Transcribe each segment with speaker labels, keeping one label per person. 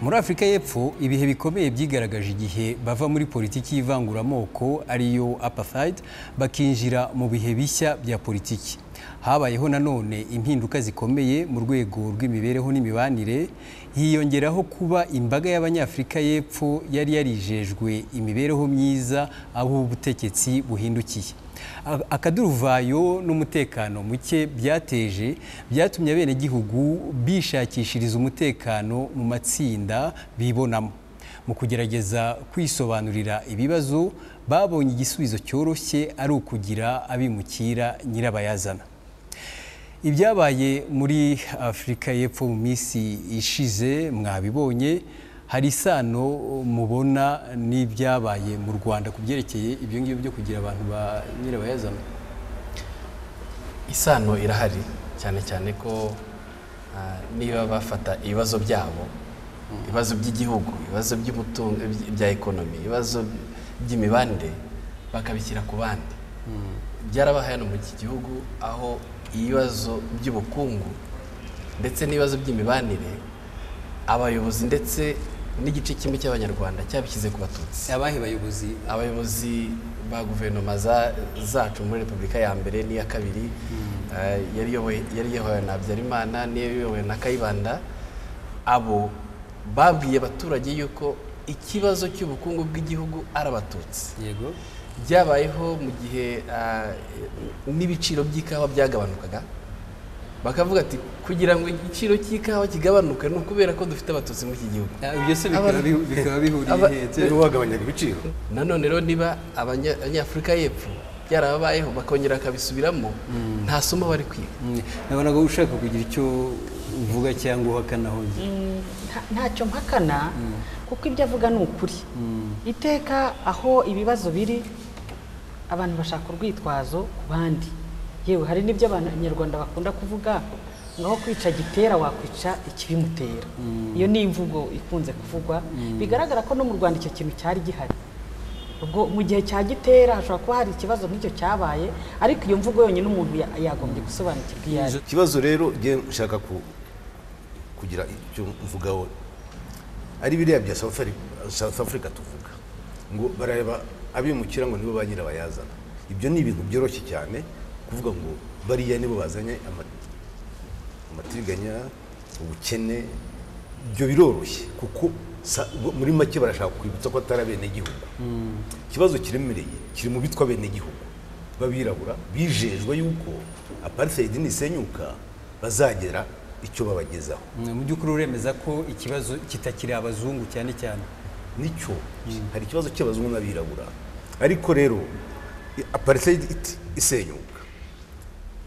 Speaker 1: Muri Afrika y'Epfo ibihe bikomeye byigaragaje igihe bava muri politiki y'ivanguramoko ariyo apartheid bakinjira mu bihe bishya bya politiki. Habayeho nanone impinduka zikomeye mu rwego rw'imibereho n'imibanire, hiyongeraho kuba imbaga y'Abanyafrika y'Epfo yari yarijejwe imibereho myiza aho ubutegetsi buhindukiye. Akaduruvayo n'umutekano muke byateje byatumye abenegihugu bishakishiriza umutekano mu matsinda bibonamo. Mu kugerageza kwisobanurira ibibazo babonye igisubizo cyoroshye ari ukugira abimukira nyirabayazana. Ibyabaye muri Afrika y'Epfo mu minsi ishize mwabibonye, hari isano mubona n'ibyabaye mu Rwanda kubyerekeye ibyo ngibyo byo kugira abantu ba nyirabayazana?
Speaker 2: Isano irahari cyane cyane ko niba bafata ibibazo byabo, ibibazo by'igihugu, ibibazo by'umutungo, bya ekonomi, ibibazo by'imibanire bakabishyira ku bandi. Byarabaye hano mu gihugu aho ibibazo by'ubukungu ndetse n'ibibazo by'imibanire abayobozi ndetse n'igice kimwe cy'Abanyarwanda cyabishyize ku Batutsi.
Speaker 1: Abahe bayobozi?
Speaker 2: Abayobozi ba guverinoma zacu muri Repubulika ya mbere n'iya kabiri, yari yobowe na Habyarimana n'iyo yobowe na Kayibanda. Abo babwiye abaturage yuko ikibazo cy'ubukungu bw'igihugu ari Abatutsi.
Speaker 1: Yego.
Speaker 2: Byabayeho mu gihe n'ibiciro by'ikawa byagabanukaga, bakavuga ati kugira ngo igiciro cy'ikawa kigabanuke no kubera ko dufite Abatutsi muri iki gihugu.
Speaker 1: Ibyo se bikaba bihuriye
Speaker 3: wagabanyaga ibiciro.
Speaker 2: Nanone rero niba Abanyafrika y'Epfo byarababayeho bakongera akabisubiramo, nta somo bari kwiga.
Speaker 1: Nabonaga ushaka kugira icyo uvuga cyangwa uhakanaho.
Speaker 4: Ntacyo mpakana kuko ibyo avuga ni ukuri. Iteka aho ibibazo biri abantu bashaka urwitwazo ku bandi. Yewe hari n'ibyo Abanyarwanda bakunda kuvuga ngaho kwica gitera wakwica ikibimutera. Iyo ni imvugo ikunze kuvugwa, bigaragara ko no mu Rwanda icyo kintu cyari gihari. Ubwo mu gihe cya gitera hashobora kuba hari ikibazo nk'icyo cyabaye, ariko iyo mvugo yonyine umuntu yagombye gusobanukirwa iyo ari.
Speaker 3: Ikibazo rero ngiye nshaka kugira icyo mvugaho ari biriya bya South Africa tuvuga ngo bareba abimukira ngo nibo ba nyirabayazana. Ibyo ni ibintu byoroshye cyane kuvuga ngo bariya nibo bazanye amatiriganya, ubukene. Ibyo biroroshye kuko muri make barashaka kwibutsa ko atari abenegihugu. Ikibazo kiremereye kiri mu bitwa abenegihugu babirabura bijejwe yuko apartheid nisenyuka bazagera icyo babagezaho.
Speaker 1: Mu by'ukuri uremeza ko ikibazo kitakiri abazungu cyane cyane?
Speaker 3: Nicyo hari ikibazo cy'abazungu n'abirabura, ariko rero apartheid isenyuka,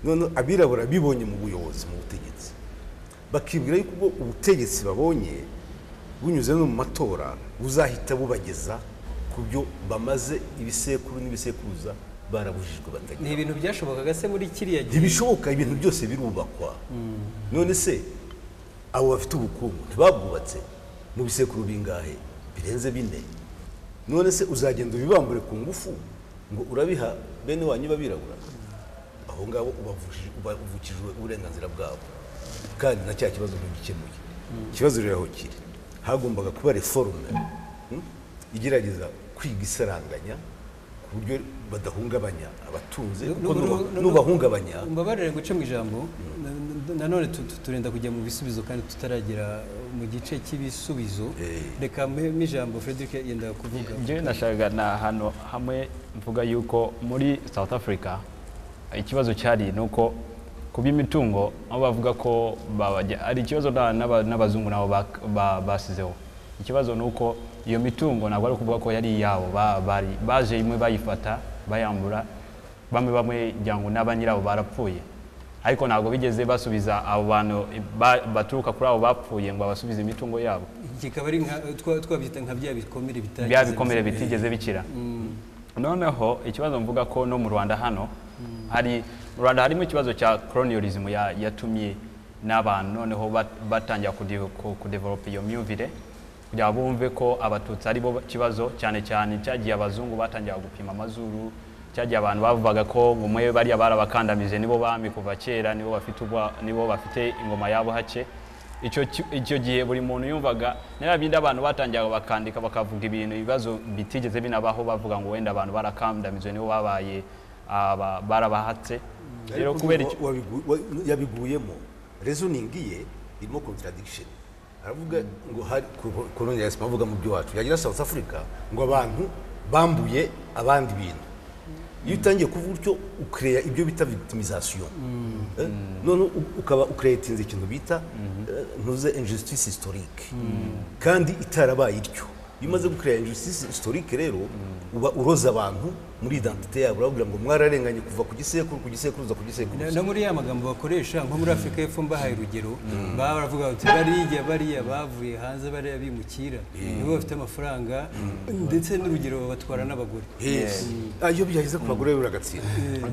Speaker 3: none abirabura bibonye mu buyobozi, mu butegetsi, bakibwira yuko ubutegetsi babonye bunyuze no mu matora buzahita bubageza ku byo bamaze ibisekuru n'ibisekuruza barabujijwe batagira.
Speaker 1: Ni ibintu byashobokaga se muri kiriya gihe?
Speaker 3: Ntibishoboka, ibintu byose birubakwa. None se abo bafite ubukungu ntibabwubatse mu bisekuru bingahe? Birenze 4. None se uzagenda ubibambure ku ngufu ngo urabiha bene wanyu babirabura? Aho ngabo ubavukijwe uburenganzira bwabo, kandi na cya kibazo ntugikemuye. Ikibazo rero aho kiri, hagombaga kuba reforme igerageza kwiga isaranganya ku buryo badahungabanya abatunze, n'ubahungabanya.
Speaker 1: Mbabarire guca mu ijambo, nanone turenda kujya mu bisubizo kandi tutaragera mu gice cy'ibisubizo. Reka mu ijambo Frederick yenda kuvuga.
Speaker 5: Njye nashaka na hano hamwe mvuga yuko muri South Africa ikibazo cyari nuko kuba imitungo aho bavuga ko ari ikibazo n'abazungu nabo basizeho. Ikibazo nuko iyo mitungo ntabwo ari kuvuga ko yari yabo, baje imwe bayifata bayambura, bamwe jango n'abanyirabo barapfuye, ariko ntabwo bigeze basubiza abo bantu baturuka kuri abo bapfuye ngo basubize imitungo yabo.
Speaker 1: Kikaba ari twabyita nka
Speaker 5: bya bikomere bitigeze bikira. Noneho ikibazo mvuga ko no mu Rwanda hano mu Rwanda harimo ikibazo cya colonialism yatumye n'abantu noneho batangira kudevelop iyo myumvire kugira bumve ko Abatutsi ari bo kibazo, cyane cyane cyagiye abazungu batangira gupima amazuru, cyagiye abantu bavugaga ko umwe bari barabakandamije nibo bami kuva kera, nibo bafite ingoma yabo hake. icyo gihe buri muntu yumvaga niba bindi abantu batangira bakandika bakavuga ibintu ibibazo bitigeze binabaho bavuga ngo wenda abantu barakandamizwe nibo babaye barabahatse rero kubera
Speaker 3: yabiguyemo reasoning ye irimo contradiction aravuga ngo hari colonialism avuga mu byo wacu yagira South Africa ngo abantu bambuye abandi bintu iyo utangiye kuvuga utyo ukreya ibyo bita victimisation none ukaba ukreatinze ikintu bita ntuze injustice historique kandi itarabaye iryo iyo umaze gukreya injustice historique rero uba uroza abantu muri identité yabo urabwira ngo mwararenganye kuva ku gisekuru ku gisekuru
Speaker 1: no muri ya magambo bakoresha nko muri Afrika y'Epfo mbahaye urugero baravuga bati bariya bavuye hanze bariya bimukira nibo bafite amafaranga ndetse n'urugero babatwara n'abagore
Speaker 3: iyo byageze ku bagore uragatsira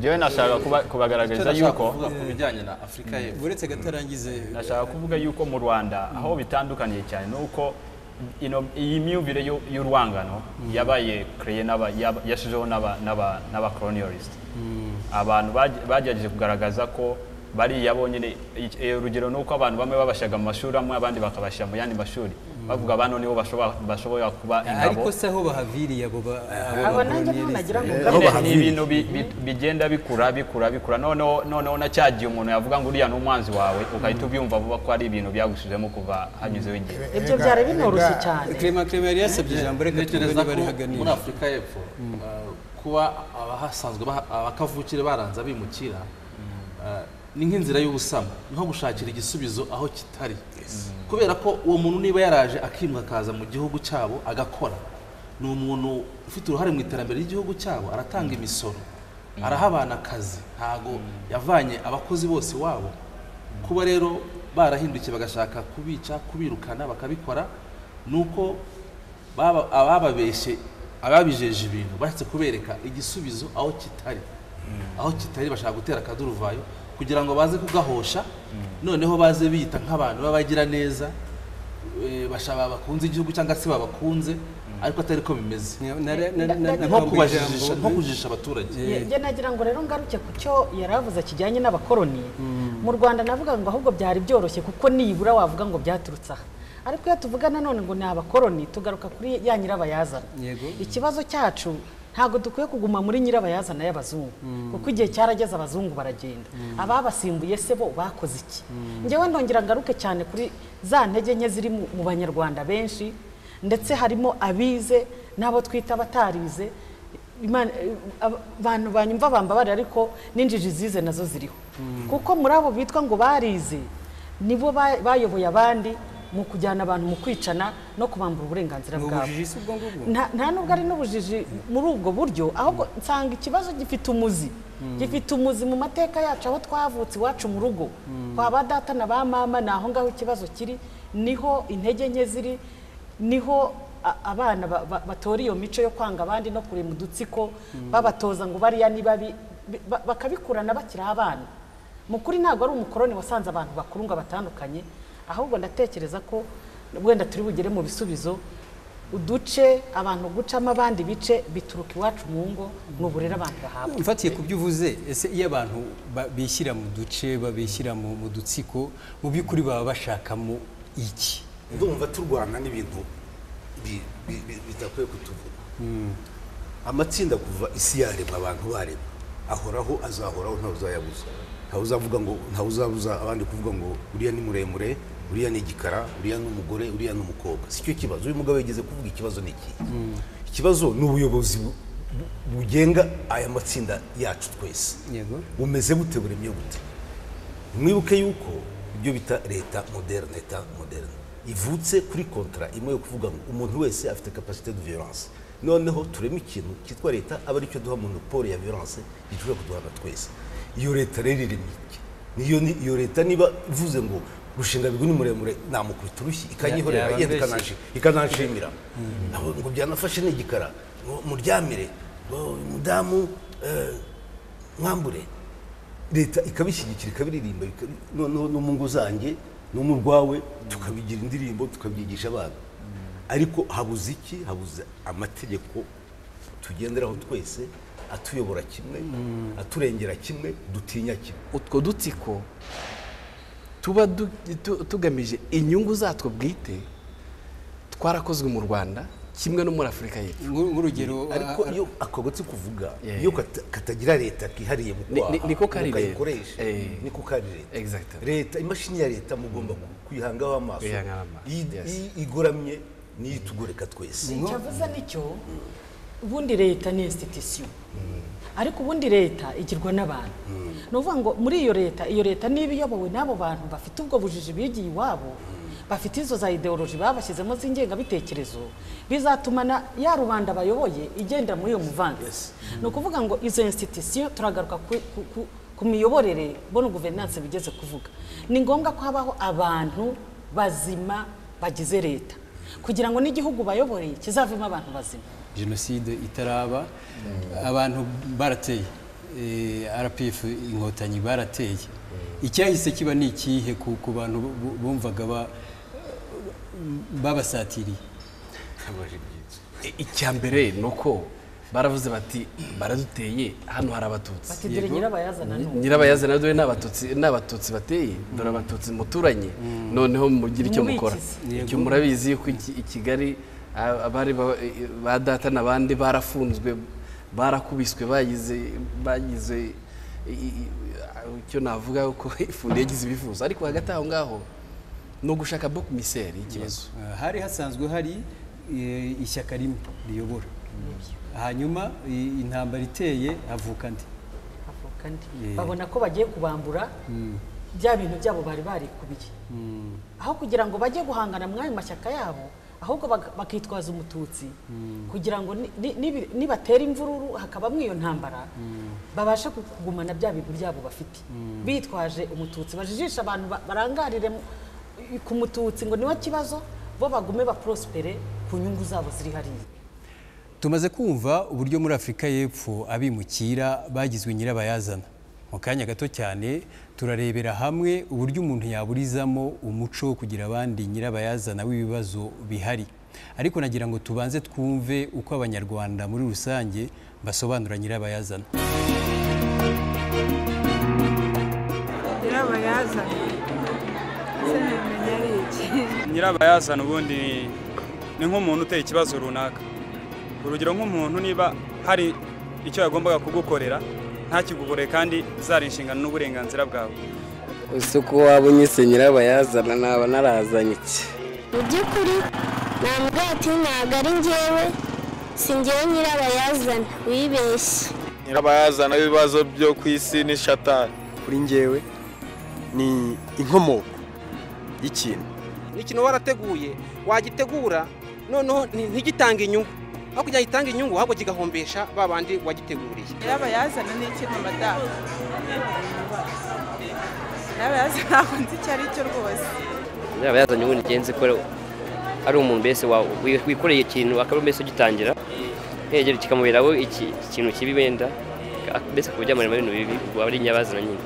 Speaker 5: jewe nashaka kubagaragariza yuko
Speaker 2: kubijyanye na Afrika y'Epfo
Speaker 1: uretse gatarangize
Speaker 5: nashaka kuvuga yuko mu Rwanda aho bitandukaniye cyane nuko iyi myumvire y'urwangano yabaye kreye yashijeho n'aba colonialist abantu bagerageje kugaragaza ko bariya bonyine urugero nuko abantu bamwe babashaga mu mashuri amwe abandi bakabashyira mu yandi mashuri bavuga abantu nibo bashobora kuba ingabo
Speaker 1: ariko se aho bahaviriye abo
Speaker 4: nanjye nagira ngo
Speaker 5: ni ibintu bigenda bikura noneho na cyagiye umuntu yavuga ngo uriya n'umwanzi wawe ukahita ubyumva vuba ko ari ibintu byagushizemo kuva hanyuzeho igihe
Speaker 4: ibyo byari binoroshye cyane
Speaker 1: Clement yari yasabye ijambo reka tugende bari haganiye
Speaker 6: muri Afrika y'Epfo kuba abahasanzwe abakavukire baranza bimukira ni nk'inzira y'ubusamo nko gushakira igisubizo aho kitari kubera ko uwo muntu niba yaraje akimwa akaza mu gihugu cyabo agakora ni umuntu ufite uruhare mu iterambere ry'igihugu cyabo aratanga imisoro araha abana akazi ntago yavanye abakozi bose wabo kuba rero barahindukiye bagashaka kubica kubirukana bakabikora nuko abababeshye ababijeje ibintu bashatse kubereka igisubizo aho kitari bashaka gutera akaduruvayo kugira ngo baze kugahosha noneho baze bita nk'abantu babagira neza bashaba bakunze igihugu cyangwa se babakunze ariko atari ko bimeze nko kujijisha abaturage
Speaker 4: njye nagira ngo rero ngaruke ku cyo yaravuze kijyanye n'abakoloni mu Rwanda navuga ngo ahubwo byari byoroshye kuko nibura wavuga ngo byaturutse aha ariko iyo tuvuga nanone ngo ni abakoloni tugaruka kuri ya nyirabayazana ikibazo cyacu ntago dukwiye kuguma muri nyirabayazana y'abazungu kuko igihe cyarageze abazungu baragenda ababasimbuye se bo bakoze iki njyewe ndongera ngaruke cyane kuri za ntege nke ziri mu banyarwanda benshi ndetse harimo abize n'abo twita abatarize abantu banyumva bambabare ariko n'injiji zize nazo ziriho kuko muri abo bitwa ngo barize nibo bayoboye abandi mu kujyana abantu mu kwicana no kubambura uburenganzira bwabo nta nubwo ari n'ubujiji muri ubwo buryo ahubwo nsanga ikibazo gifite umuzi mu mateka yacu aho twavutse iwacu mu rugo kwa ba data na ba mama ni aho ngaho ikibazo kiri niho intege nke ziri niho abana batora iyo mico yo kwanga abandi no kurema udutsiko babatoza ngo bariya ni babi bakabikurana bakiri abana mu kuri ntabwo ari umukoroni wasanze abantu bakuru ngo batandukanye ahubwo ndatekereza ko wenda turi bugere mu bisubizo uduce abantu gucamo abandi bice bituruka iwacu mu ngo n'uburere abantu bahabwa
Speaker 1: mfatiye ku byo uvuze ese iyo abantu bishyira mu duce babishyira mu dutsiko mu by'ukuri baba bashakamo iki
Speaker 3: ndumva turwana n'ibintu bitakwiye kutuvuga amatsinda kuva isi yaremwa abantu baremwa ahoraho azahoraho ntawe uzayabuza ntawe uzavuga ngo ntawe uzabuza abandi kuvuga ngo uriya ni muremure uriya ni igikara uriya ni umugore uriya ni umukobwa si cyo kibazo uyu mugabo yigeze kuvuga ikibazo ni iki ikibazo ni ubuyobozi bugenga aya matsinda yacu twese bumeze bute buremye bute mwibuke yuko ibyo bita leta moderne ivutse kuri kontra imwe yo kuvuga ngo umuntu wese afite capacité de violence noneho turema ikintu cyitwa leta aba ari cyo duha monopole ya violence gishobora kuduhana twese iyo leta rero iremye iki iyo leta niba ivuze ngo rushinga biguni muremure namukubita urushyi ikanyihorera yenda ikananshimira ngo byanafashe n'igikara muryamire mudamu mwambure leta ikabishyigikira ikabiririmba noneho no mu ngo zanjye no mu rwawe tukabigira indirimbo tukabyigisha abana ariko habuze iki habuze amategeko tugenderaho twese atuyobora kimwe aturengera kimwe dutinya kimwe
Speaker 2: utwo dutsiko tuba tugamije inyungu zatwo bwite twarakozwe mu Rwanda kimwe no muri Afurika y'Epfo.
Speaker 1: nk'urugero
Speaker 3: ariko iyo akagotse kuvuga iyo katagira leta kihariye mu kwaha
Speaker 2: niko kari
Speaker 3: kayikoresha niko kari leta
Speaker 2: Exactly.
Speaker 3: leta imashini ya leta mugomba kuyihangaho amaso igoramye niyo itugoreka twese.
Speaker 4: icyavuze nicyo ubundi leta ni institution ariko ubundi leta igirwa n'abantu no vuga ngo muri iyo leta niba iyobowe n'abo bantu bafite ubwo bujiji bigiye iwabo bafite izo za ideology babashyizemo z'ingenga bitekerezo bizatuma ya rubanda bayoboye igenda muri iyo muvanze. No kuvuga ngo izo institution turagaruka ku miyoborere bono governance bigeze kuvuga ni ngombwa ko habaho abantu bazima bagize leta kugira ngo n'igihugu bayoboreye kizavemo abantu bazima.
Speaker 1: jenoside itaraba abantu barateye RPF inkotanyi barateye icyahise kiba ni ikihe ku bantu bumvaga babasatiriye?
Speaker 2: Icya mbere nuko baravuze bati baraduteye hano hari abatutsi
Speaker 4: bati dore
Speaker 2: nyirabayazana dore n'abatutsi bateye dore abatutsi muturanye noneho mugira icyo mukora. Icyo murabizi yuko i Kigali abari ba data n'abandi barafunzwe barakubiswe bagize icyo navuga ko ifundi yagize ibifuzo ariko hagati aho ngaho no gushaka book miseri ikibazo.
Speaker 1: Hari hasanzwe hari ishyaka rimwe riyobora hanyuma intambara iteye avuka ndi
Speaker 4: babona ko bagiye kubambura bya bintu byabo bari barikubiye aho kugira ngo bajye guhangana mw'ayo mashyaka yabo ahubwo bakitwaza umututsi kugira ngo nibatera imvururu hakabamwe iyo ntambara babashe kugumana bya bintu byabo bafite bitwaje umututsi bajijisha abantu barangarire ku mututsi ngo niwe kibazo bo bagume baprospere ku nyungu zabo ziri hariya.
Speaker 1: Tumaze kumva uburyo muri Afurika y'Epfo abimukira bagizwe nyirabayazana. Mu kanya gato cyane turarebera hamwe uburyo umuntu yaburizamo umuco kugira abandi nyirabayazana w'ibibazo bihari. Ariko nagira ngo tubanze twumve uko abanyarwanda muri rusange basobanura nyirabayazana.
Speaker 7: Nyirabayazana ubundi ni nk'umuntu uteye ikibazo runaka. Urugero nk'umuntu niba hari icyo yagombaga kugukorera ntakigukore kandi zari inshingano n'uburenganzira bwawe.
Speaker 8: Usuko waba unyise nyirabayazana naba narazanye iki?
Speaker 9: Mu by'ukuri nambwa ati ntabwo ari njyewe si njyewe nyirabayazana wibeshye.
Speaker 10: Nyirabayazana w'ibibazo byo ku isi ni shatani.
Speaker 11: Kuri njyewe ni inkomoko y'ikintu.
Speaker 12: Ikintu warateguye wagitegura noneho ntigitange inyungu aho kugira gitanga inyungu ahubwo kigahombesha babandi wagiteguriye.
Speaker 13: Nyirabayazana ni ikintu madamu nyirabayazana nzi icyo ari cyo rwose.
Speaker 14: Nyirabayazana ubundi genze ko ari umuntu mbese wikoreye ikintu akaba mbese ugitangira hegera kikamuberaho ikintu kibi wenda mbese kubyamara ibintu bibi waba ari nyirabayazana nyine.